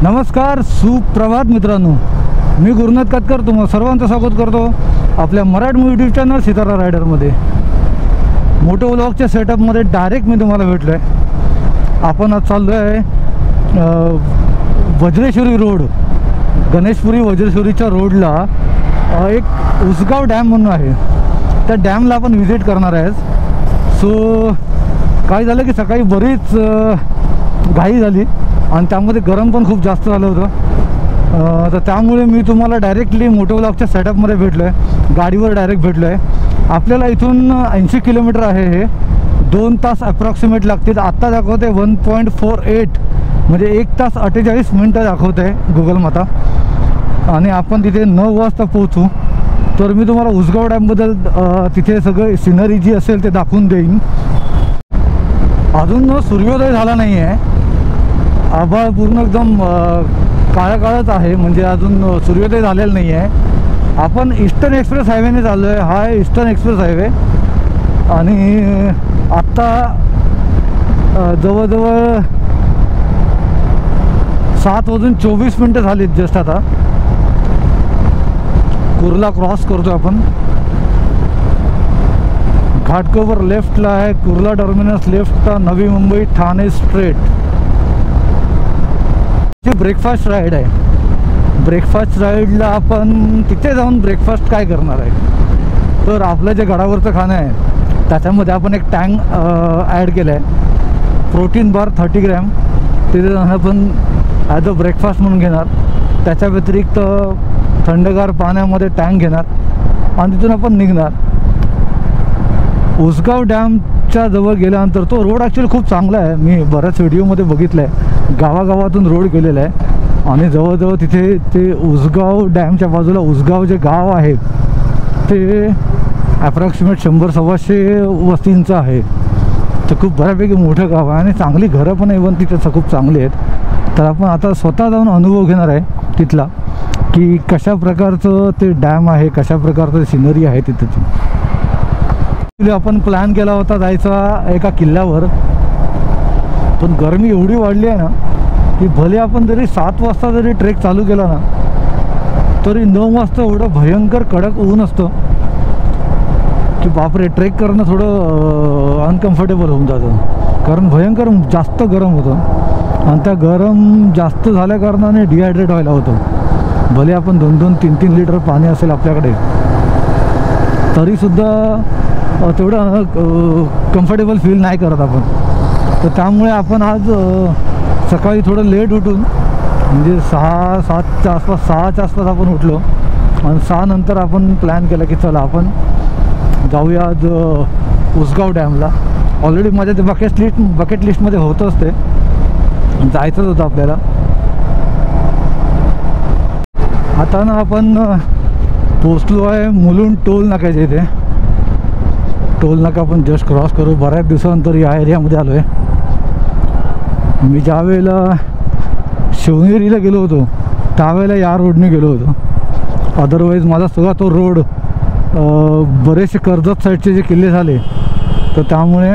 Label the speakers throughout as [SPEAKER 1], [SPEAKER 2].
[SPEAKER 1] नमस्कार, सुप्रभात मित्रांनो. मी गुरुनाथ कातकर तुम्हा सर्वांचं स्वागत करतो आपल्या मराठी यूट्यूब चॅनल सितारा रायडरमध्ये. मोटो व्लॉगच्या सेटअपमध्ये डायरेक्ट मी तुम्हाला भेटलो आहे. आपण आज चाललो आहे वज्रेश्वरी रोड, गणेशपुरी वज्रेश्वरीच्या रोडला एक उसगाव डॅम म्हणून आहे. त्या डॅमला आपण व्हिजिट करणार आहे. सो काय झालं की सकाळी बरीच घाई झाली आणि त्यामध्ये गरम पण खूप जास्त झालं होतं. तर त्यामुळे मी तुम्हाला डायरेक्टली मोटो व्लॉगच्या सेटअपमध्ये भेटलो आहे, गाडीवर डायरेक्ट भेटलो आहे. आपल्याला इथून 80 किलोमीटर आहे. हे 2 तास अप्रॉक्सिमेट लागतील. आत्ता दाखवते 1.48 म्हणजे 1 तास 48 मिनटं दाखवत आहे गुगल माता. आणि आपण तिथे 9 वाजता पोहोचू. तर मी तुम्हाला उसगाव डॅमबद्दल तिथे सगळं सिनरी जी असेल ते दाखवून देईन. अजून सूर्योदय झाला नाही आहे. आभाळ पूर्ण एकदम काळाच आहे, म्हणजे अजून सूर्योदय झालेला नाही आहे. आपण ईस्टर्न एक्सप्रेस हायवेने चाललो आहे. हा आहे ईस्टर्न एक्सप्रेस हायवे. आणि आत्ता जवळजवळ 7:24 झालीत जस्ट. आता कुर्ला क्रॉस करतो आपण. घाटकोपर लेफ्टला आहे, Kurla terminus लेफ्टला, Navi Mumbai Thane straight. Breakfast ride आहे. ब्रेकफास्ट राईडला आपण तिथे जाऊन ब्रेकफास्ट काय करणार आहे, तर आपलं जे गडावरचं खाणं आहे त्याच्यामध्ये आपण एक टँक ॲड केलं आहे. प्रोटीन बार 30 ग्रॅम तिथे जाऊन आपण ॲज अ ब्रेकफास्ट म्हणून घेणार. त्याच्या व्यतिरिक्त थंडगार पाण्यामध्ये टँक घेणार आणि तिथून आपण निघणार. उसगाव डॅमच्या जवळ गेल्यानंतर तो रोड ॲक्च्युली खूप चांगला आहे. मी बऱ्याच व्हिडिओमध्ये बघितलं आहे. गावागावातून रोड गेलेला आहे आणि जवळजवळ तिथे ते उसगाव डॅमच्या बाजूला उसगाव जे गाव आहे ते ॲप्रॉक्सिमेट 100-125 वस्तींचं आहे. तर खूप बऱ्यापैकी मोठं गाव आहे आणि चांगली घरं पण इव्हन तिथे खूप चांगली आहेत. तर आपण आता स्वतः जाऊन अनुभव घेणार आहे तिथला, की कशा प्रकारचं ते डॅम आहे, कशा प्रकारचं सिनरी आहे तिथं. आपण प्लॅन केला होता जायचा एका किल्ल्यावर, पण गरमी एवढी वाढली आहे ना की भले आपण जरी 7 वाजता जरी ट्रेक चालू केला ना तरी 9 वाजता एवढं भयंकर कडक ऊन असतं की बापरे, ट्रेक करणं थोडं अनकम्फर्टेबल होऊन जातं. कारण भयंकर जास्त गरम होतं आणि त्या गरम जास्त झाल्या कारणाने डिहायड्रेट व्हायला होतं. भले आपण 2-2, 3-3 लिटर पाणी असेल आपल्याकडे तरीसुद्धा तेवढं कम्फर्टेबल फील नाही करत आपण. तर त्यामुळे आपण आज सकाळी थोडं लेट उठून, म्हणजे 6-7च्या आसपास, 6च्या आसपास आपण उठलो आणि 6 नंतर आपण प्लॅन केला की चला आपण जाऊया आज उसगाव डॅमला. ऑलरेडी माझ्या ते बकेट लिस्टमध्ये होतंच, ते जायचंच होतं आपल्याला. आता ना आपण पोचलो आहे मुलुंड टोल नाक्याच्या इथे. टोल नाका आपण जस्ट क्रॉस करू. बऱ्याच दिवसानंतर या एरियामध्ये आलो आहे. मी ज्या वेळेला शिवनेरीला गेलो होतो त्यावेळेला या रोडने गेलो होतो. अदरवाईज माझा सगळा तो रोड बरेचसे कर्जत साईडचे जे किल्ले झाले तर त्यामुळे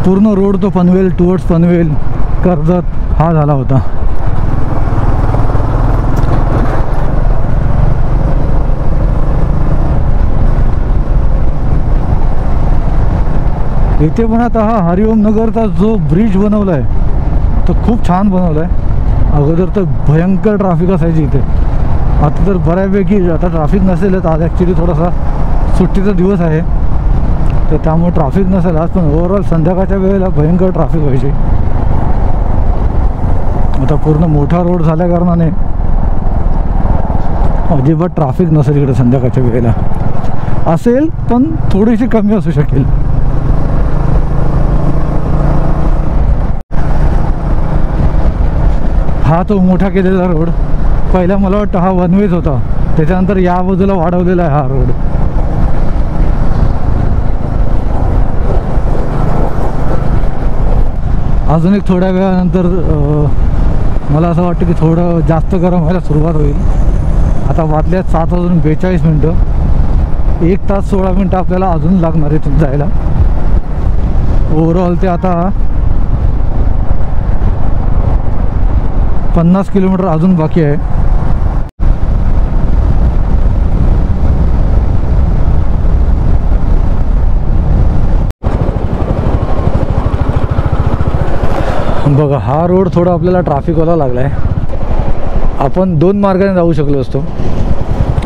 [SPEAKER 1] पूर्ण रोड तो पनवेल टुवर्ड्स पनवेल कर्जत हा झाला होता. इथे पण आता हा हरिओम नगरचा जो ब्रिज बनवला आहे तो खूप छान बनवला आहे. अगोदर तर भयंकर ट्रॅफिक असायची इथे. आता तर बऱ्यापैकी आता ट्रॅफिक नसेलच. आज ॲक्च्युली थोडासा सुट्टीचा दिवस आहे तर त्यामुळे ट्रॅफिक नसेल आज, पण ओव्हरऑल संध्याकाळच्या वेळेला भयंकर ट्रॅफिक व्हायची. आता पूर्ण मोठा रोड झाल्या कारणाने अजिबात ट्रॅफिक नसेल इकडे संध्याकाळच्या वेळेला. असेल पण थोडीशी कमी असू शकेल. हा तो मोठा केलेला रोड. पहिला मला वाटतं हा वन वेज होता, त्याच्यानंतर या बाजूला वाढवलेला आहे हा रोड. अजून एक थोड्या वेळानंतर मला असं वाटतं की थोडं जास्त गरम व्हायला सुरुवात होईल. आता वाजल्यात 7:42. 1 तास 16 मिनटं आपल्याला अजून लागणार आहे जायला. ओव्हरऑल ते आता 50 किलोमीटर अजून बाकी आहे. बघा हा रोड थोडा आपल्याला ट्रॅफिकवाला लागला आहे. आपण 2 मार्गाने जाऊ शकलो असतो.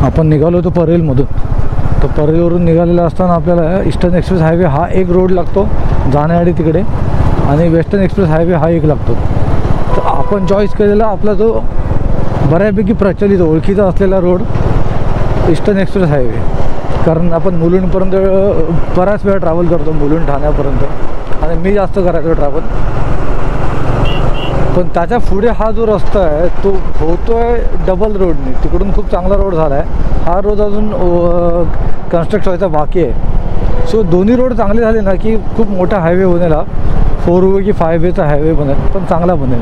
[SPEAKER 1] आपण निघालो होतो परेलमधून, तर परेलवरून निघालेला असताना आपल्याला ईस्टर्न एक्सप्रेस हायवे हा एक रोड लागतो जाण्याआधी तिकडे, आणि वेस्टर्न एक्सप्रेस हायवे हा एक लागतो. तर आपण चॉईस केलेला आपला जो बऱ्यापैकी प्रचलित ओळखीचा असलेला रोड ईस्टर्न एक्सप्रेस हायवे, कारण आपण मुलुंडपर्यंत बऱ्याच वेळा ट्रॅव्हल करतो, मुलुंड ठाण्यापर्यंत, आणि मी जास्त करायचो ट्रॅव्हल. पण त्याच्या पुढे हा जो रस्ता आहे तो होतो आहे डबल रोडने, तिकडून खूप चांगला रोड झाला आहे. हा रोड अजून कन्स्ट्रक्ट व्हायचा बाकी आहे. सो दोन्ही रोड चांगले झाले ना की खूप मोठा हायवे बनेल, 4 वे की 5 वेचा हायवे बनेल, पण चांगला बनेल.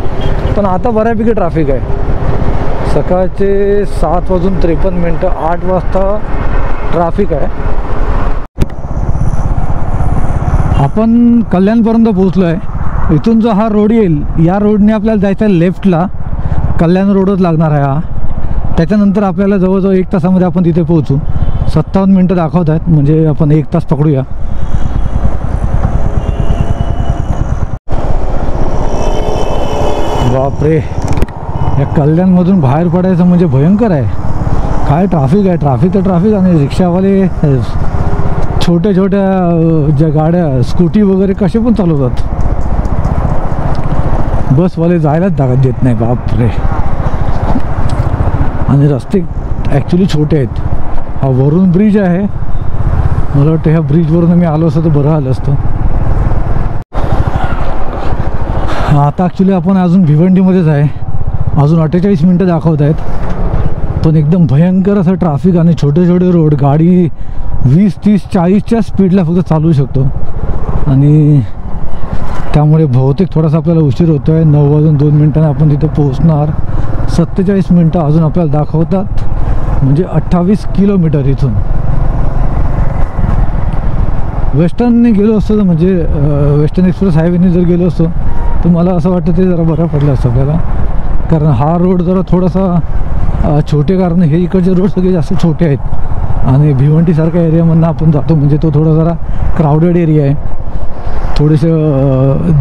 [SPEAKER 1] पण आता बऱ्यापैकी ट्रॅफिक आहे. सकाळचे 7:53, 8 वाजता ट्रॅफिक आहे. आपण कल्याणपर्यंत पोहोचलो आहे. इथून जो हा रोड येईल या रोडने आपल्याला जायचं आहे लेफ्टला, कल्याण रोडच लागणार आहे हा. त्याच्यानंतर आपल्याला जवळजवळ 1 तासामध्ये आपण तिथे पोहोचू. 57 मिनटं दाखवत आहेत, म्हणजे आपण 1 तास पकडूया. बापरे, या कल्याणमधून बाहेर पडायचं म्हणजे भयंकर आहे. काय ट्रॅफिक आहे, ट्रॅफिक तर ट्रॅफिक, आणि रिक्षावाले छोट्या छोट्या ज्या गाड्या स्कूटी वगैरे कसे पण चालवतात. बसवाले जायलाच जागा देत नाही, बापरे. आणि रस्ते ॲक्च्युली छोटे आहेत. हा वरून ब्रिज आहे, मला वाटतं ह्या ब्रिजवरून मी आलो असतो तर बरं आलं असतं. आता ॲक्च्युली आपण अजून भिवंडीमध्येच आहे. अजून 48 मिनटं दाखवत आहेत, पण एकदम भयंकर असं ट्रॅफिक आणि छोटे छोटे रोड. गाडी 20, 30, 40च्या स्पीडला फक्त चालवू शकतो, आणि त्यामुळे बहुतेक थोडासा आपल्याला उशीर होतो आहे. 9:02 आपण तिथे पोहोचणार. 47 मिनटं अजून आपल्याला दाखवतात, म्हणजे 28 किलोमीटर इथून. वेस्टर्नने गेलो असतो तर, म्हणजे वेस्टर्न एक्सप्रेस हायवेने जर गेलो असतो तर मला असं वाटतं ते जरा बरं पडलं असतं आपल्याला, कारण हा रोड जरा थोडासा छोटे, कारण हे इकडचे रोड सगळे जास्त छोटे आहेत. आणि भिवंडीसारख्या एरियामधून आपण जातो म्हणजे तो थोडा जरा क्राऊडेड एरिया आहे. थोडीशी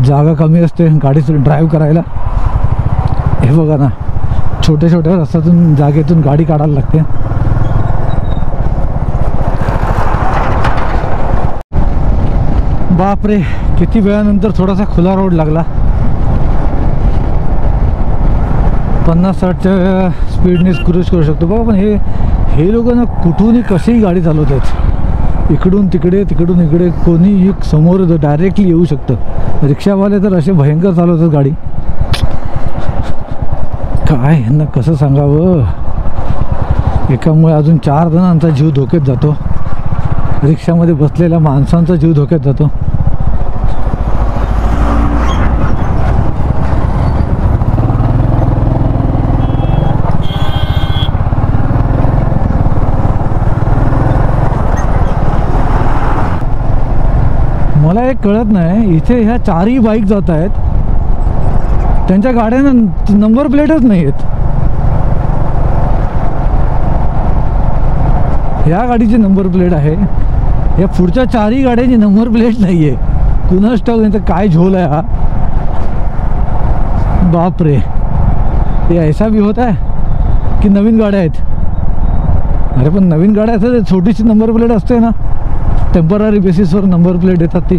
[SPEAKER 1] जागा कमी असते गाडीचं ड्राईव्ह करायला. हे बघा ना, छोट्या छोट्या रस्त्यातून जागेतून गाडी काढायला लागते. बापरे, किती वेळानंतर थोडासा खुला रोड लागला. 50-60च्या स्पीडने क्रूज करू शकतो बघा. पण हे लोक ना कुठूनही कशीही गाडी चालवत आहेत. इकडून तिकडे, तिकडून इकडे, कोणी समोर डायरेक्टली येऊ शकतं. रिक्षावाले तर असे भयंकर चालवतात गाडी, काय यांना कसं सांगावं. एकामुळे अजून 4 जणांचा जीव धोक्यात जातो. रिक्षामध्ये बसलेल्या माणसांचा जीव धोक्यात जातो. मला एक कळत नाही, इथे ह्या 4ही बाईक जात आहेत, त्यांच्या गाड्यांना नंबर प्लेटच नाही आहेत. ह्या गाडीची नंबर प्लेट आहे, या पुढच्या 4ही गाड्यांची नंबर प्लेट नाही आहे. कुणास ठाऊक यांचा काय झोल आहे हा. बापरे, हे ऐसा भी होता है की नवीन गाड्या आहेत. अरे पण नवीन गाड्या असतात, छोटीशी नंबर प्लेट असते ना, टेम्पररी बेसिसवर नंबर प्लेट देतात ती.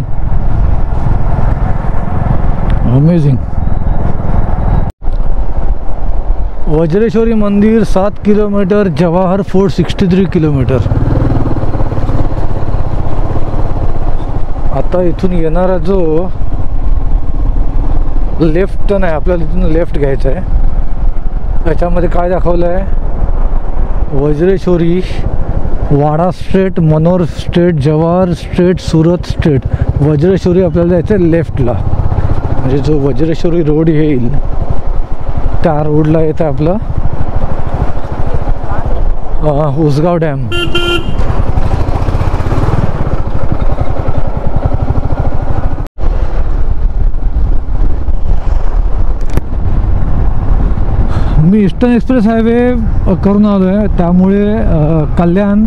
[SPEAKER 1] अमेझिंग. वज्रेश्वरी मंदिर 7 किलोमीटर, जवाहर फोर्ट 63 किलोमीटर. आता इथून येणारा जो लेफ्ट नाही, आपल्याला इथून लेफ्ट घ्यायचं आहे. याच्यामध्ये काय दाखवलं आहे, Vajreshwari, Wada straight, Manor straight, Jawhar straight, Surat straight. Vajreshwari आपल्याला जायचं आहे लेफ्टला, म्हणजे जो वज्रेश्वरी रोड येईल त्या रोडला येतं आपलं उसगाव डॅम. आम्ही ईस्टर्न एक्सप्रेस हायवे करून आलो आहे, त्यामुळे कल्याण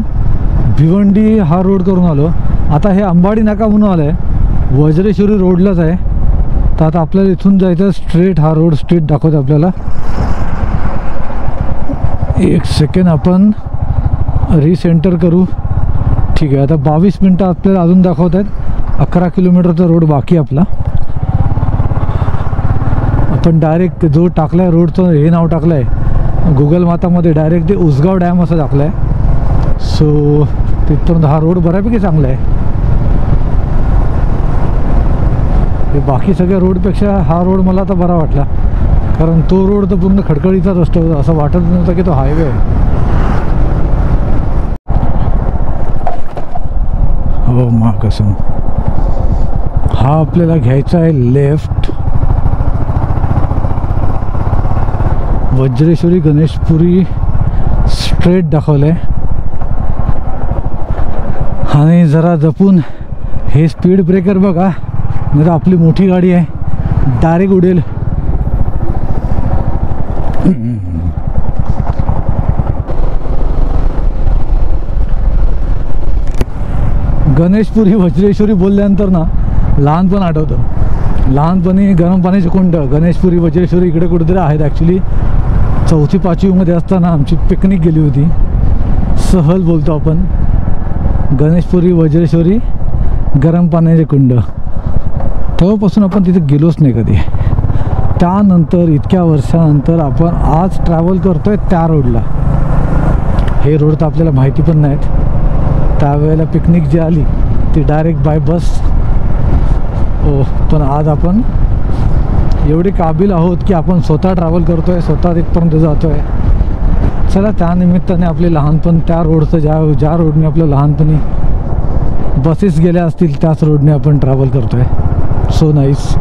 [SPEAKER 1] भिवंडी हा रोड करून आलो. आता हे अंबाडी नाका म्हणून आलं आहे, वज्रेश्वरी रोडलाच आहे. तर आता आपल्याला इथून जायचं स्ट्रेट, हा रोड स्ट्रेट दाखवतो आपल्याला. एक सेकंड आपण रिसेंटर करू. ठीक आहे, आता 22 मिनटं आपल्याला अजून दाखवत आहेत. 11 किलोमीटरचा रोड बाकी आपला. आपण डायरेक्ट जो टाकला आहे रोडचं हे नाव टाकलं आहे गुगल मातामध्ये, डायरेक्ट ते उसगाव डॅम असं टाकलं आहे. सो तिथपर्यंत हा रोड बऱ्यापैकी चांगला आहे. हे बाकी सगळ्या रोडपेक्षा हा रोड मला आता बरा वाटला, कारण तो रोड तर पूर्ण खडखडीचा रस्ता होता, असं वाटत नव्हतं की तो हायवे आहे. हो मा कसम. हा आपल्याला घ्यायचा आहे लेफ्ट. वज्रेश्वरी गणेशपुरी स्ट्रेट दाखवलं आहे. आणि जरा जपून. हे स्पीड ब्रेकर बघा, नाही आपली मोठी गाडी आहे, डायरेक्ट उडेल. गणेशपुरी वज्रेश्वरी बोलल्यानंतर ना लहानपण आठवतं. लहानपणी गरम पाण्याचे कुंड गणेशपुरी वज्रेश्वरी इकडे कुठेतरी आहेत. ॲक्च्युली 4वी-5वीमध्ये असताना आमची पिकनिक गेली होती. सहल बोलतो आपण. गणेशपुरी वज्रेश्वरी गरम पाण्याचे कुंड. तेव्हापासून आपण तिथे गेलोच नाही कधी. त्यानंतर इतक्या वर्षानंतर आपण आज ट्रॅव्हल करतोय त्या रोडला. हे रोड तर आपल्याला माहिती पण नाहीत. त्यावेळेला पिकनिक जी आली ती डायरेक्ट बाय बस. हो, पण आज आपण एवढे काबिल आहोत की आपण स्वतः ट्रॅव्हल करतोय, स्वतः तिथपर्यंत जातोय. चला, त्यानिमित्ताने आपले लहानपण त्या रोडचं, ज्या रोडने आपलं लहानपणी बसेस गेल्या असतील त्याच रोडने आपण ट्रॅव्हल करतोय. So nice.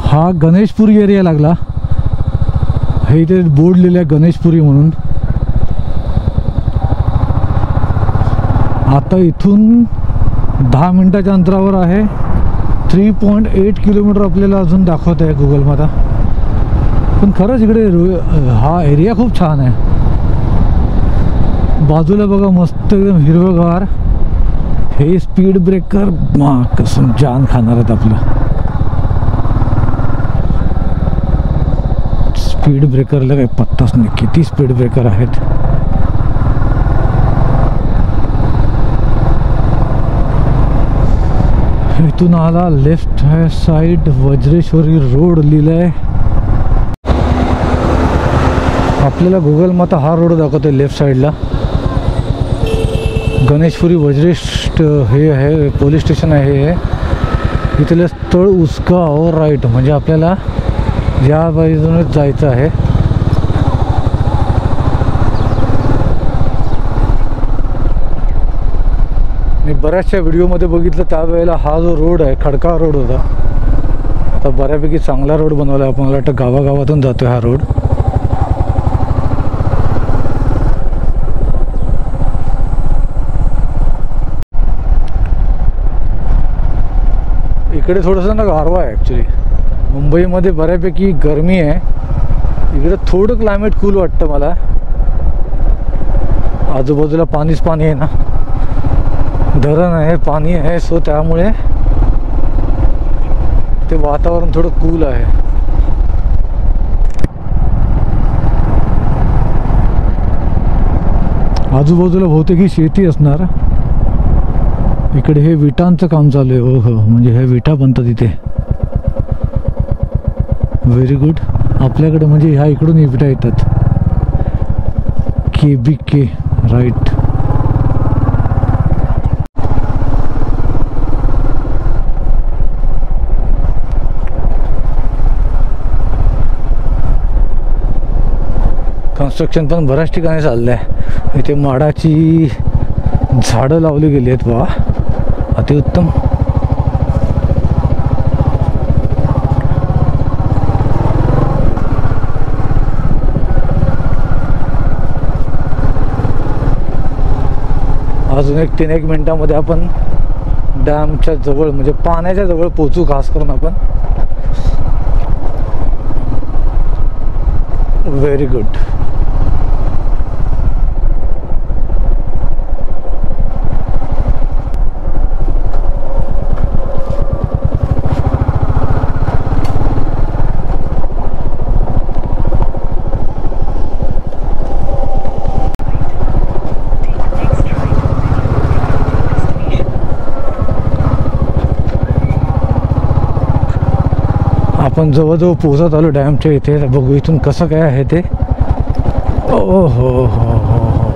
[SPEAKER 1] हा गणेशपुरी एरिया लागला. हे इथे बोर्ड लिहिलं आहे गणेशपुरी म्हणून. आता इथून 10 मिनटाच्या अंतरावर आहे. 3.8 किलोमीटर आपल्याला अजून दाखवत आहे गुगल माता. पण खरंच इकडे हा एरिया खूप छान आहे. बाजूला बघा मस्त एकदम हिरवगार. हे स्पीड ब्रेकर मा कसम जान खाणार आहेत आपलं. स्पीड ब्रेकरला काही पत्ताच नाही, किती स्पीड ब्रेकर आहेत. इथून आला लेफ्ट साइड वज्रेश्वरी रोड लिहिलंय. आपल्याला गुगल माता हा रोड दाखवतोय लेफ्ट साइडला. गणेशपुरी हे आहे पोलीस स्टेशन आहे. इथलं स्थळ उसगाव राईट, म्हणजे आपल्याला या बाजूनच जायचं आहे. मी बऱ्याचशा व्हिडिओमध्ये बघितलं त्यावेळेला हा जो रोड आहे खडका रोड होता. आता बऱ्यापैकी चांगला रोड बनवला आहे. मला वाटतं गावागावातून जातो हा रोड. इकडे थोडंसं ना गारवा आहे ॲक्च्युली. मुंबईमध्ये बऱ्यापैकी गरमी आहे. इकडे थोडं क्लायमेट कूल वाटतं मला. आजूबाजूला पाणीच पाणी आहे ना, धरण आहे, पाणी आहे. सो त्यामुळे ते वातावरण थोडं कूल आहे. आजूबाजूला बहुतेक ही शेती असणार. इकडे हे विटांचं काम चालू आहे. हो, म्हणजे हे विटा बनतात इथे. Very good. आपल्याकडे म्हणजे ह्या इकडून विटा येतात. KBK right. कन्स्ट्रक्शन पण बऱ्याच ठिकाणी चाललं आहे. इथे माडाची झाडं लावली गेली आहेत. वा, अतिउत्तम. अजून 3-1 मिनिटामध्ये आपण डॅमच्या जवळ, म्हणजे पाण्याच्या जवळ पोहोचू. खास करून आपण व्हेरी गुड. आपण जवळजवळ पोहोचत आलो डॅमच्या इथे. बघू इथून कसं काय आहे ते. ओ हो हो हो हो.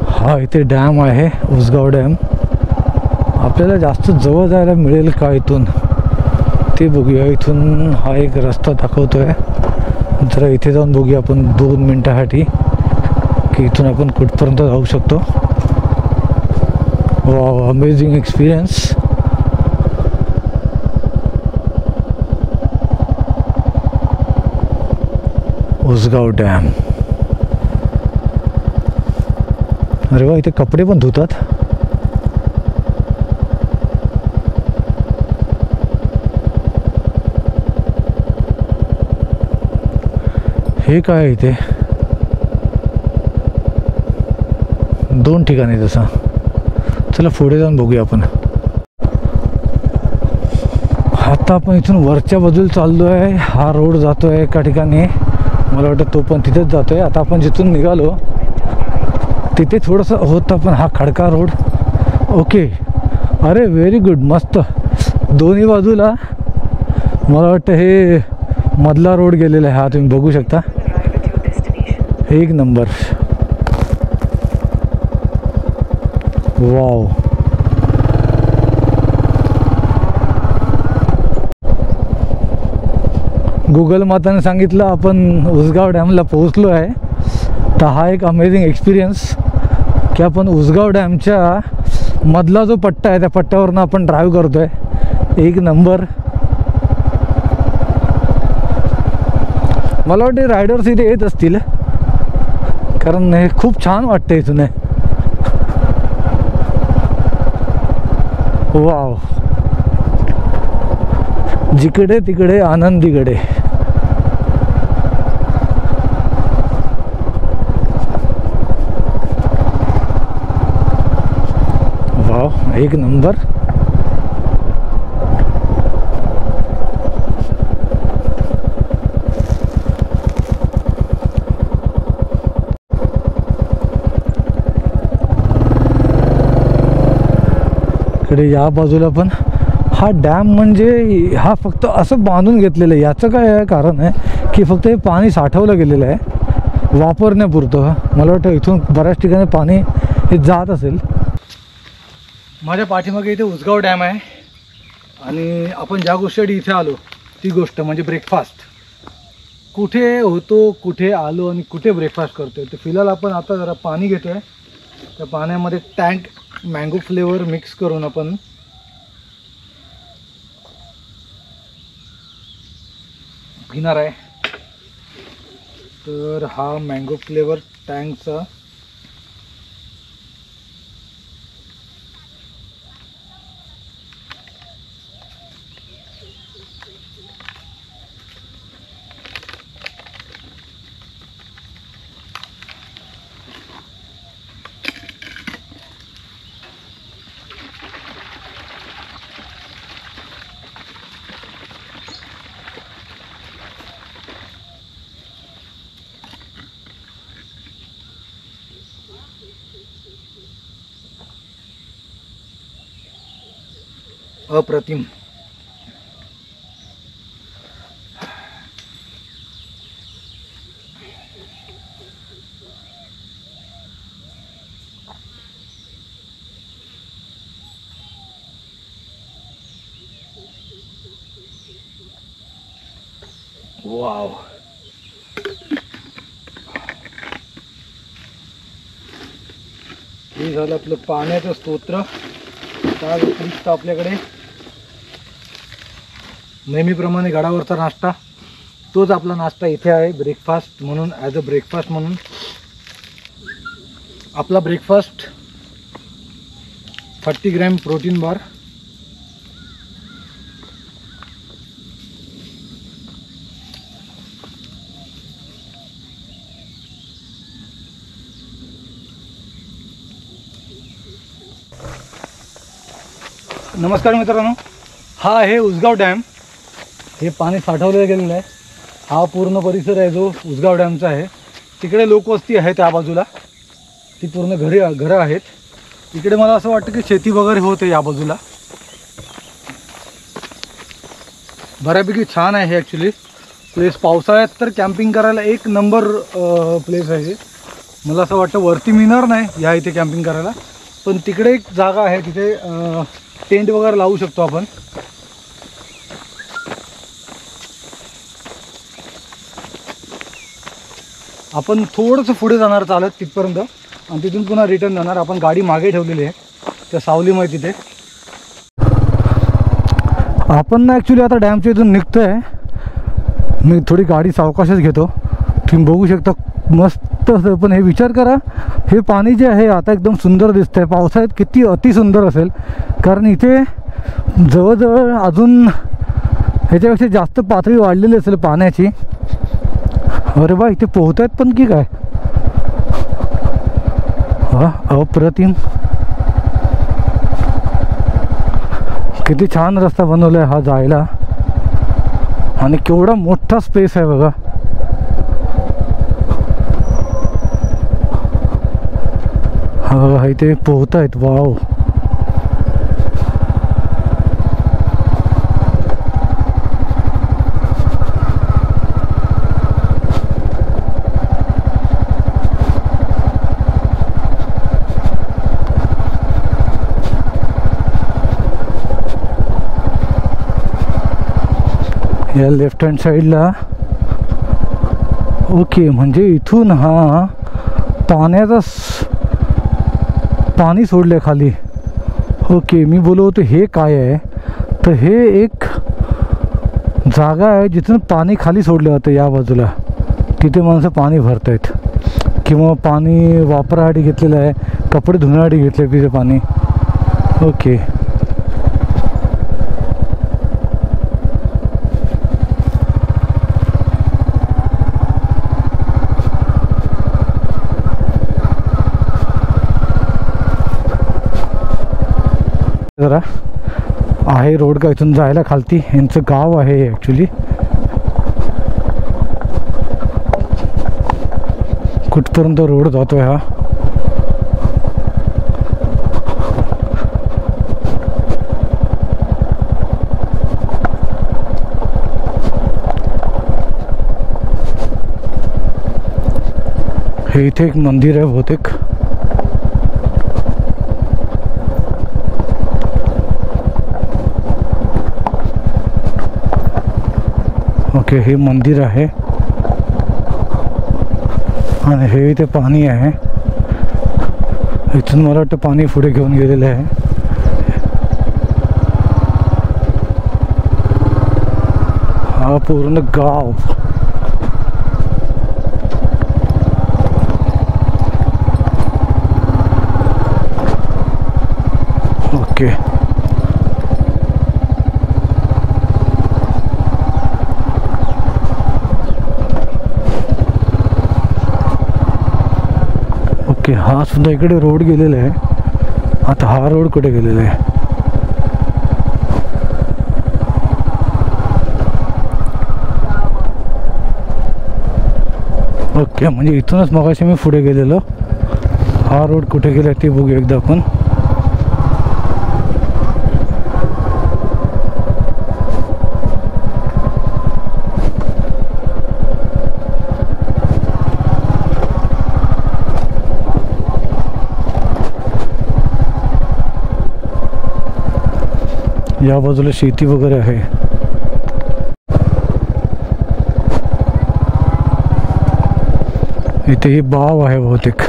[SPEAKER 1] हा इथे डॅम आहे, उसगाव डॅम. आपल्याला जास्त जवळ जायला मिळेल का इथून ते बघूया. इथून हा एक रस्ता दाखवतोय. जरा इथे जाऊन बघूया आपण 2 मिनिटासाठी की इथून आपण कुठपर्यंत जाऊ शकतो. Wow, amazing experience. Usgaon dam. अरे वा, इथे कपडे पण धुतात. हे काय आहे इथे? 2 ठिकाणी तसं. चला पुढे जाऊन बघूया आपण. आता आपण इथून वरच्या बाजूला चाललो आहे. हा रोड जातोय एका ठिकाणी, मला वाटतं तो पण तिथेच जातोय. आता आपण जिथून निघालो तिथे थोडंसं होतं पण हा खडका रोड. ओके, अरे व्हेरी गुड, मस्त. दोन्ही बाजूला मला वाटतं हे मधला रोड गेलेला आहे. हा तुम्ही बघू शकता. एक नंबर. वाव. गुगल माताने सांगितलं आपण उसगाव डॅमला पोहोचलो आहे. तर हा एक अमेझिंग एक्सपिरियन्स की आपण उसगाव डॅमच्या मधला जो पट्टा आहे त्या पट्ट्यावरनं आपण ड्राईव्ह करतोय. एक नंबर. मला वाटते रायडर्स इथे येत असतील कारण हे खूप छान वाटतं इथून. वाव, जिकडे तिकडे आनंदीकडे. वाव, एक नंबर. इकडे या बाजूला पण हा डॅम म्हणजे हा फक्त असं बांधून घेतलेलं आहे. याचं काय आहे कारण आहे की फक्त हे पाणी साठवलं गेलेलं आहे वापरण्यापुरतं. मला वाटतं इथून बऱ्याच ठिकाणी पाणी हे जात असेल. माझ्या पाठीमागे इथे उसगाव डॅम आहे आणि आपण ज्या गोष्टीसाठी इथे आलो ती गोष्ट म्हणजे ब्रेकफास्ट. कुठे होतो, कुठे आलो आणि कुठे ब्रेकफास्ट करतोय. तर फिलहाल आपण आता जरा पाणी घेतो आहे. त्या पाण्यामध्ये टँक मँगो फ्लेवर मिक्स करून आपण पिणार आहे. तर हा मँगो फ्लेवर टँकचा अप्रतिम. वाव. हे झालं आपलं पाण्याचं स्तोत्र. त्या व्यतिरिक्त आपल्याकडे नेहमीप्रमाणे गडावरचा नाश्ता, तोच आपला नाश्ता इथे आहे ब्रेकफास्ट म्हणून. ॲज अ ब्रेकफास्ट म्हणून आपला ब्रेकफास्ट 40 ग्रॅम प्रोटीन बार, नमस्कार मित्रांनो, हा आहे उसगाव डॅम. हे पाणी साठवलं गेलेलं आहे. हा पूर्ण परिसर आहे जो उसगाव डॅमचा आहे. तिकडे लोकवस्ती आहे त्या बाजूला, ती पूर्ण घरं आहेत. इकडे मला असं वाटतं की शेती वगैरे होते या बाजूला. बऱ्यापैकी छान आहे हे ॲक्च्युली प्लेस. पावसाळ्यात तर कॅम्पिंग करायला एक नंबर प्लेस आहे. मला असं वाटतं वरती मिळणार नाही या इथे कॅम्पिंग करायला, पण तिकडे एक जागा आहे तिथे टेंट वगैरे लावू शकतो आपण. आपण थोडंसं पुढे जाणार चालत तिथपर्यंत आणि तिथून पुन्हा रिटर्न जाणार. आपण गाडी मागे ठेवलेली आहे त्या सावलीमध्ये तिथे. आपण ना ॲक्च्युली आता डॅमच्या इथून निघतो आहे. मी थोडी गाडी सावकाशच घेतो. तुम्ही बघू शकता मस्त असं. पण हे विचार करा, हे पाणी जे आहे आता एकदम सुंदर दिसतं आहे. पावसाळ्यात किती अतिसुंदर असेल, कारण इथे जवळजवळ अजून ह्याच्यापेक्षा जास्त पातळी वाढलेली असेल पाण्याची. अरे बा, इथे पोहत आहेत पण की काय. हा, अप्रतिम. किती छान रस्ता बनवला आहे हा जायला, आणि केवढा मोठा स्पेस आहे बघा. हा बघा, इथे पोहत आहेत. वाव. या लेफ्ट हँड साईडला. ओके, म्हणजे इथून हा पाण्याचा पाणी सोडले खाली. ओके, मी बोलत होतो हे काय आहे, तर हे एक जागा आहे जिथून पाणी खाली सोडलं जातं या बाजूला. तिथे माणसं पाणी भरत आहेत किंवा पाणी वापरासाठी घेतलेलं आहे, कपडे धुण्यासाठी घेतले तिथे पाणी. ओके, जरा आहे रोड का इथून जायला खालती. यांचं गाव आहे ॲक्च्युली. कुठपर्यंत रोड जातोय हा. हे इथे एक मंदिर आहे बहुतेक. ओके, हे मंदिर आहे आणि हे इथे पाणी आहे. इथून मला वाटतं पाणी पुढे घेऊन गेलेलं आहे. हा पूर्ण गाव. ओके, हा सुद्धा इकडे रोड गेलेला आहे. आता हा रोड कुठे गेलेला आहे. ओके, म्हणजे इथूनच मगाशी मी पुढे गेलेलो. हा रोड कुठे गेला ते बघू एकदा आपण. या बाजूला शेती वगैरे आहे. इथे ही बाव आहे बहुतेक.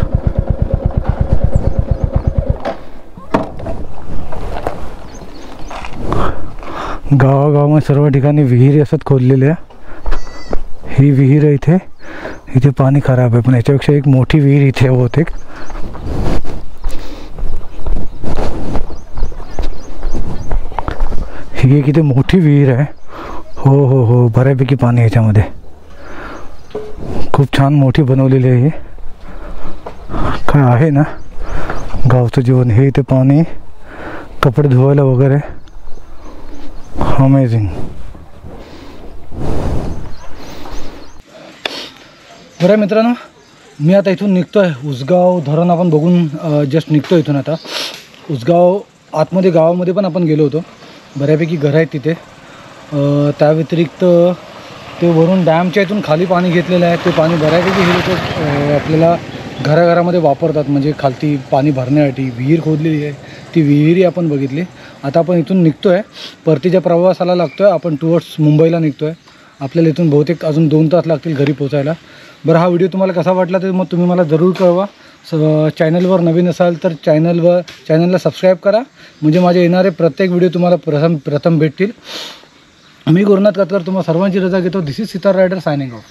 [SPEAKER 1] गावागावामध्ये सर्व ठिकाणी विहिरी असतात खोदलेल्या. ही विहीर आहे इथे. इथे पाणी खराब आहे, पण याच्यापेक्षा एक मोठी विहीर इथे आहे बहुतेक. ही एक इथे मोठी विहीर आहे. हो हो हो, बऱ्यापैकी पाणी याच्यामध्ये. खूप छान मोठी बनवलेली आहे. काय आहे ना गावचं जीवन. हे इथे पाणी कपडे धुवायला वगैरे अमेझिंग. बरं मित्रांनो, मी आता इथून निघतो आहे. उसगाव धरण आपण बघून जस्ट निघतो इथून. आता उसगाव आतमध्ये गावामध्ये पण आपण गेलो होतो. बऱ्यापैकी घरं आहेत तिथे. त्या व्यतिरिक्त ते वरून डॅमच्या इथून खाली पाणी घेतलेलं आहे. ते पाणी बऱ्यापैकी हे लोक आपल्याला घराघरामध्ये वापरतात, म्हणजे खालती पाणी भरण्यासाठी विहीर खोदलेली आहे. ती विहीरही आपण बघितली. आता आपण इथून निघतो आहे, परतीच्या प्रवासाला लागतो आहे. आपण टुवर्ड्स मुंबईला निघतो आहे. आपल्याला इथून बहुतेक अजून 2 तास लागतील घरी पोचायला. बरं, हा व्हिडिओ तुम्हाला कसा वाटला तर मग तुम्ही मला जरूर कळवा. चॅनलवर नवीन असाल तर चॅनलला सबस्क्राईब करा, म्हणजे माझे येणारे प्रत्येक व्हिडिओ तुम्हाला प्रथम भेटतील. मी गुरुनाथ कातकर तुम्हा सर्वांची रजा घेतो. This is Sitar Rider signing of.